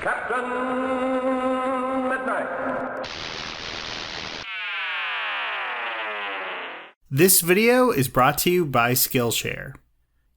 Captain Midnight. This video is brought to you by Skillshare.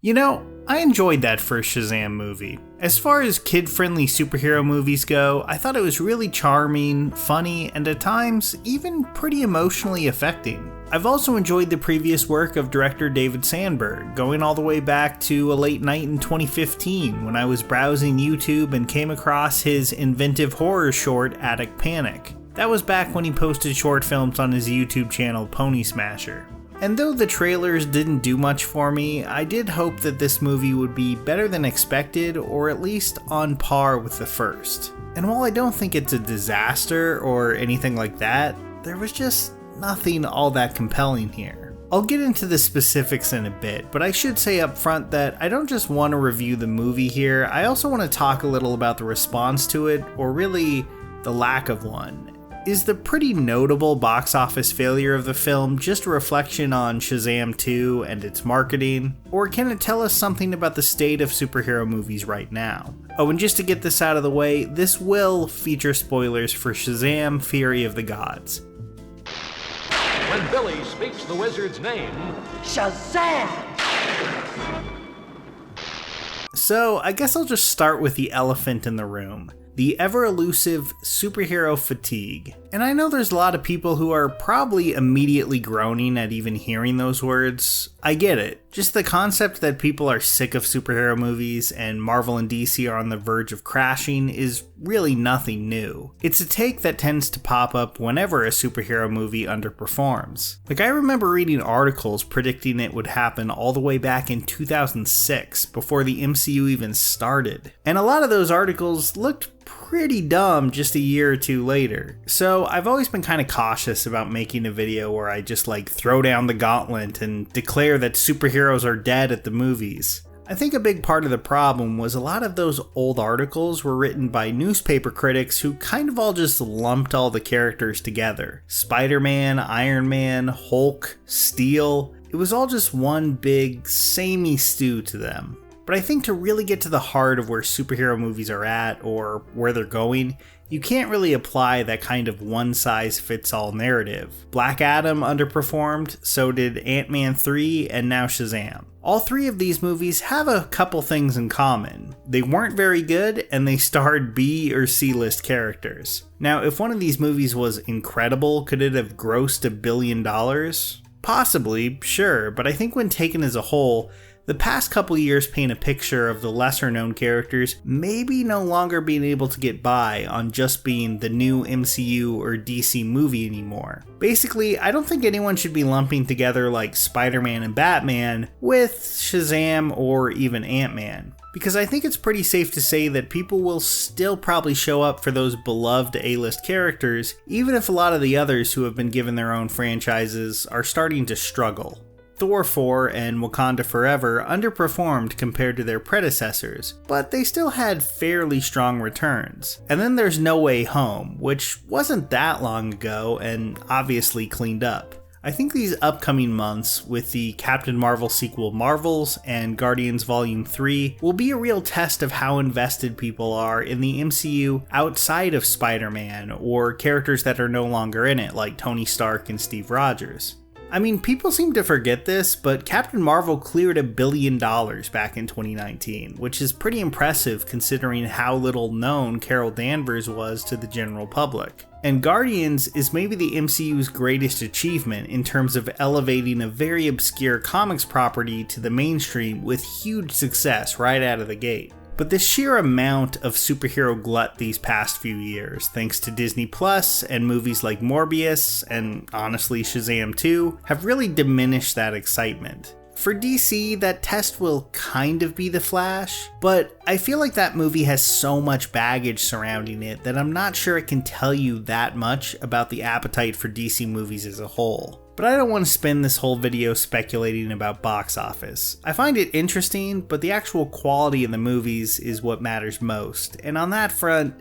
You know, I enjoyed that first Shazam movie. As far as kid-friendly superhero movies go, I thought it was really charming, funny, and at times, even pretty emotionally affecting. I've also enjoyed the previous work of director David Sandberg, going all the way back to a late night in 2015 when I was browsing YouTube and came across his inventive horror short, Attic Panic. That was back when he posted short films on his YouTube channel, Pony Smasher. And though the trailers didn't do much for me, I did hope that this movie would be better than expected, or at least on par with the first. And while I don't think it's a disaster or anything like that, there was just nothing all that compelling here. I'll get into the specifics in a bit, but I should say up front that I don't just want to review the movie here, I also want to talk a little about the response to it, or really, the lack of one. Is the pretty notable box office failure of the film just a reflection on Shazam 2 and its marketing? Or can it tell us something about the state of superhero movies right now? Oh, and just to get this out of the way, this will feature spoilers for Shazam! Fury of the Gods. When Billy speaks the wizard's name, Shazam! So, I guess I'll just start with the elephant in the room. The ever-elusive superhero fatigue. And I know there's a lot of people who are probably immediately groaning at even hearing those words. I get it. Just the concept that people are sick of superhero movies and Marvel and DC are on the verge of crashing is really nothing new. It's a take that tends to pop up whenever a superhero movie underperforms. Like, I remember reading articles predicting it would happen all the way back in 2006, before the MCU even started. And a lot of those articles looked pretty dumb just a year or two later. So I've always been kind of cautious about making a video where I just throw down the gauntlet and declare that superheroes are dead at the movies. I think a big part of the problem was a lot of those old articles were written by newspaper critics who kind of all just lumped all the characters together. Spider-Man, Iron Man, Hulk, Steel. It was all just one big samey stew to them. But I think to really get to the heart of where superhero movies are at, or where they're going, you can't really apply that kind of one-size-fits-all narrative. Black Adam underperformed, so did Ant-Man 3, and now Shazam. All three of these movies have a couple things in common. They weren't very good, and they starred B or C-list characters. Now, if one of these movies was incredible, could it have grossed $1 billion? Possibly, sure, but I think when taken as a whole, the past couple years paint a picture of the lesser known characters maybe no longer being able to get by on just being the new MCU or DC movie anymore. Basically, I don't think anyone should be lumping together Spider-Man and Batman with Shazam or even Ant-Man. Because I think it's pretty safe to say that people will still probably show up for those beloved A-list characters, even if a lot of the others who have been given their own franchises are starting to struggle. Thor 4 and Wakanda Forever underperformed compared to their predecessors, but they still had fairly strong returns. And then there's No Way Home, which wasn't that long ago and obviously cleaned up. I think these upcoming months, with the Captain Marvel sequel Marvels and Guardians Volume 3, will be a real test of how invested people are in the MCU outside of Spider-Man, or characters that are no longer in it, like Tony Stark and Steve Rogers. I mean, people seem to forget this, but Captain Marvel cleared $1 billion back in 2019, which is pretty impressive considering how little known Carol Danvers was to the general public. And Guardians is maybe the MCU's greatest achievement in terms of elevating a very obscure comics property to the mainstream with huge success right out of the gate. But the sheer amount of superhero glut these past few years, thanks to Disney Plus and movies like Morbius and honestly Shazam 2, have really diminished that excitement. For DC, that test will kind of be The Flash, but I feel like that movie has so much baggage surrounding it that I'm not sure it can tell you that much about the appetite for DC movies as a whole. But I don't want to spend this whole video speculating about box office. I find it interesting, but the actual quality of the movies is what matters most, and on that front,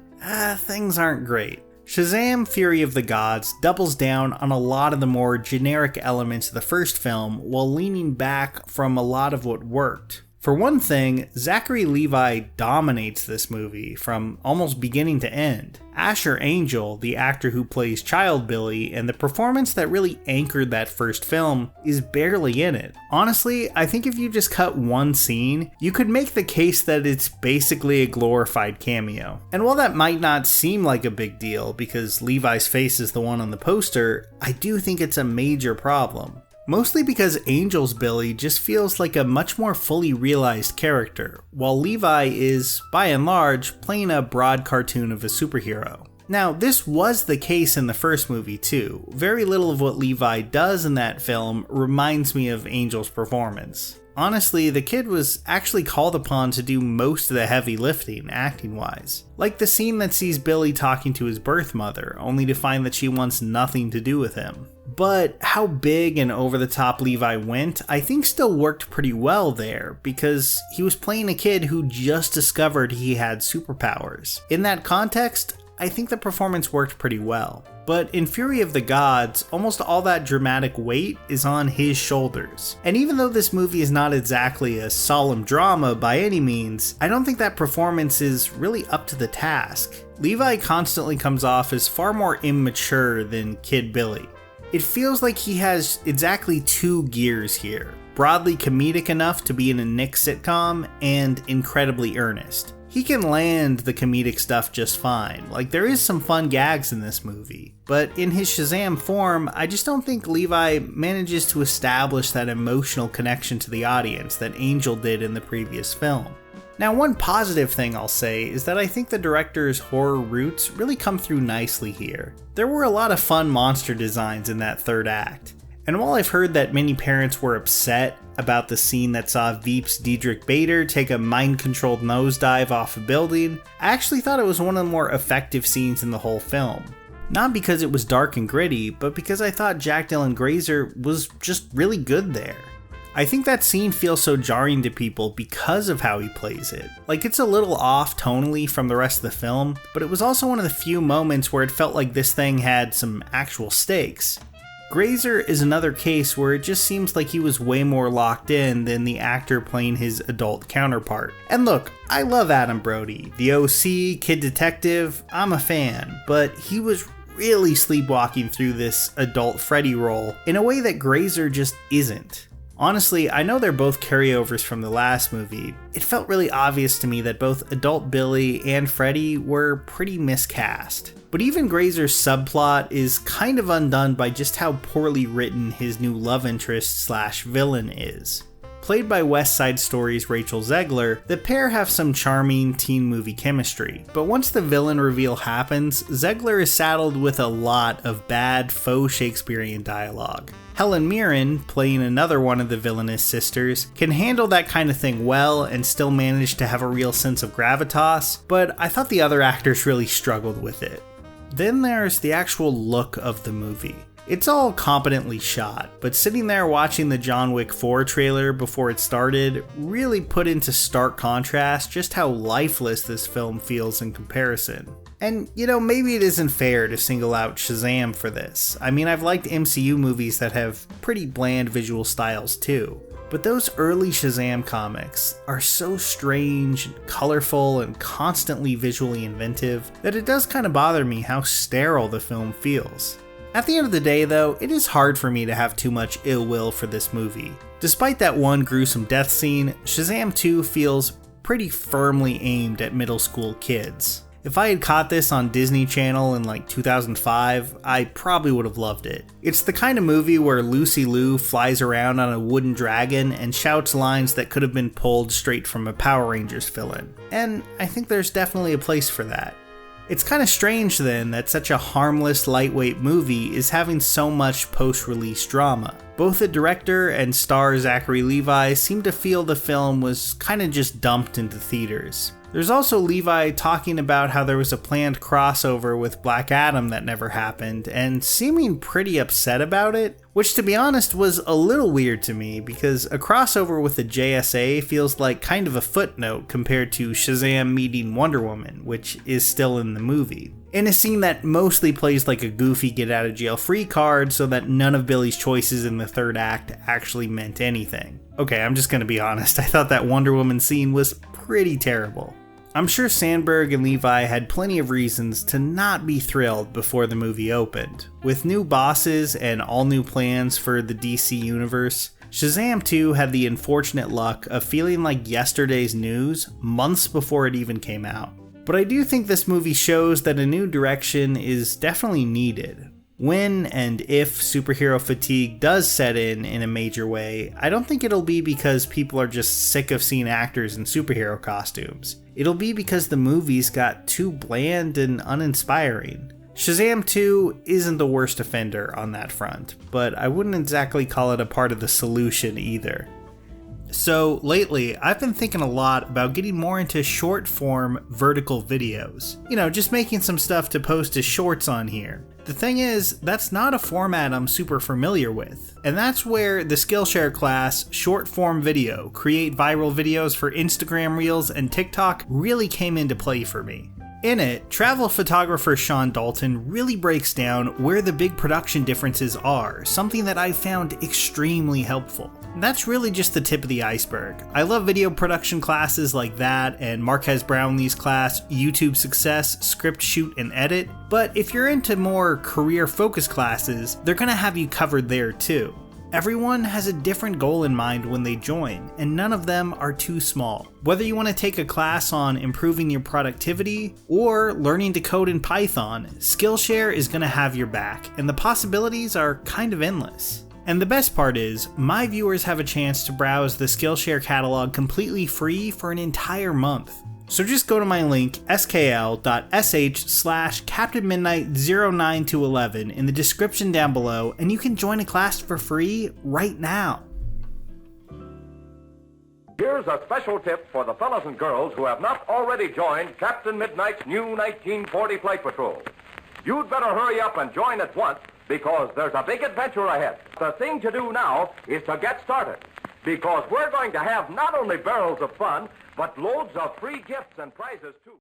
things aren't great. Shazam! Fury of the Gods doubles down on a lot of the more generic elements of the first film while leaning back from a lot of what worked. For one thing, Zachary Levi dominates this movie from almost beginning to end. Asher Angel, the actor who plays Child Billy, and the performance that really anchored that first film, is barely in it. Honestly, I think if you just cut one scene, you could make the case that it's basically a glorified cameo. And while that might not seem like a big deal because Levi's face is the one on the poster, I do think it's a major problem. Mostly because Angel's Billy just feels like a much more fully realized character, while Levi is, by and large, playing a broad cartoon of a superhero. Now, this was the case in the first movie too. Very little of what Levi does in that film reminds me of Angel's performance. Honestly, the kid was actually called upon to do most of the heavy lifting, acting-wise. Like the scene that sees Billy talking to his birth mother, only to find that she wants nothing to do with him. But how big and over-the-top Levi went, I think still worked pretty well there, because he was playing a kid who just discovered he had superpowers. In that context, I think the performance worked pretty well. But in Fury of the Gods, almost all that dramatic weight is on his shoulders. And even though this movie is not exactly a solemn drama by any means, I don't think that performance is really up to the task. Levi constantly comes off as far more immature than Kid Billy. It feels like he has exactly two gears here. Broadly comedic enough to be in a Nick sitcom, and incredibly earnest. He can land the comedic stuff just fine, like there is some fun gags in this movie, but in his Shazam form, I just don't think Levi manages to establish that emotional connection to the audience that Angel did in the previous film. Now, one positive thing I'll say is that I think the director's horror roots really come through nicely here. There were a lot of fun monster designs in that third act. And while I've heard that many parents were upset about the scene that saw Veep's Diedrich Bader take a mind-controlled nosedive off a building, I actually thought it was one of the more effective scenes in the whole film. Not because it was dark and gritty, but because I thought Jack Dylan Grazer was just really good there. I think that scene feels so jarring to people because of how he plays it. Like, it's a little off tonally from the rest of the film, but it was also one of the few moments where it felt like this thing had some actual stakes. Grazer is another case where it just seems like he was way more locked in than the actor playing his adult counterpart. And look, I love Adam Brody, the OC, Kid Detective, I'm a fan, but he was really sleepwalking through this adult Freddy role in a way that Grazer just isn't. Honestly, I know they're both carryovers from the last movie. It felt really obvious to me that both adult Billy and Freddy were pretty miscast. But even Grazer's subplot is kind of undone by just how poorly written his new love interest / villain is. Played by West Side Story's Rachel Zegler, the pair have some charming teen movie chemistry, but once the villain reveal happens, Zegler is saddled with a lot of bad faux Shakespearean dialogue. Helen Mirren, playing another one of the villainous sisters, can handle that kind of thing well and still manage to have a real sense of gravitas, but I thought the other actors really struggled with it. Then there's the actual look of the movie. It's all competently shot, but sitting there watching the John Wick 4 trailer before it started really put into stark contrast just how lifeless this film feels in comparison. And, maybe it isn't fair to single out Shazam for this. I mean, I've liked MCU movies that have pretty bland visual styles too. But those early Shazam comics are so strange, colorful, and constantly visually inventive that it does kind of bother me how sterile the film feels. At the end of the day though, it is hard for me to have too much ill will for this movie. Despite that one gruesome death scene, Shazam 2 feels pretty firmly aimed at middle school kids. If I had caught this on Disney Channel in 2005, I probably would have loved it. It's the kind of movie where Lucy Liu flies around on a wooden dragon and shouts lines that could have been pulled straight from a Power Rangers villain. And I think there's definitely a place for that. It's kind of strange then that such a harmless, lightweight movie is having so much post-release drama. Both the director and star Zachary Levi seem to feel the film was kind of just dumped into theaters. There's also Levi talking about how there was a planned crossover with Black Adam that never happened, and seeming pretty upset about it, which to be honest was a little weird to me because a crossover with the JSA feels like kind of a footnote compared to Shazam meeting Wonder Woman, which is still in the movie. In a scene that mostly plays like a goofy get out of jail free card so that none of Billy's choices in the third act actually meant anything. Okay, I'm just gonna be honest, I thought that Wonder Woman scene was pretty terrible. I'm sure Sandberg and Levi had plenty of reasons to not be thrilled before the movie opened. With new bosses and all new plans for the DC universe, Shazam 2 had the unfortunate luck of feeling like yesterday's news months before it even came out. But I do think this movie shows that a new direction is definitely needed. When and if superhero fatigue does set in a major way, I don't think it'll be because people are just sick of seeing actors in superhero costumes. It'll be because the movies got too bland and uninspiring. Shazam 2 isn't the worst offender on that front, but I wouldn't exactly call it a part of the solution either. So lately, I've been thinking a lot about getting more into short form vertical videos. Just making some stuff to post as shorts on here. The thing is, that's not a format I'm super familiar with. And that's where the Skillshare class, Short Form Video, Create Viral Videos for Instagram Reels and TikTok really came into play for me. In it, travel photographer Sean Dalton really breaks down where the big production differences are, something that I found extremely helpful. That's really just the tip of the iceberg. I love video production classes like that and Marquez Brownlee's class, YouTube Success, Script, Shoot, and Edit, but if you're into more career-focused classes, they're gonna have you covered there too. Everyone has a different goal in mind when they join, and none of them are too small. Whether you want to take a class on improving your productivity or learning to code in Python, Skillshare is going to have your back, and the possibilities are kind of endless. And the best part is, my viewers have a chance to browse the Skillshare catalog completely free for an entire month. So just go to my link, skl.sh/captainmidnight09-11 in the description down below, and you can join a class for free right now. Here's a special tip for the fellas and girls who have not already joined Captain Midnight's new 1940 Flight Patrol. You'd better hurry up and join at once because there's a big adventure ahead. The thing to do now is to get started because we're going to have not only barrels of fun, but loads of free gifts and prizes, too.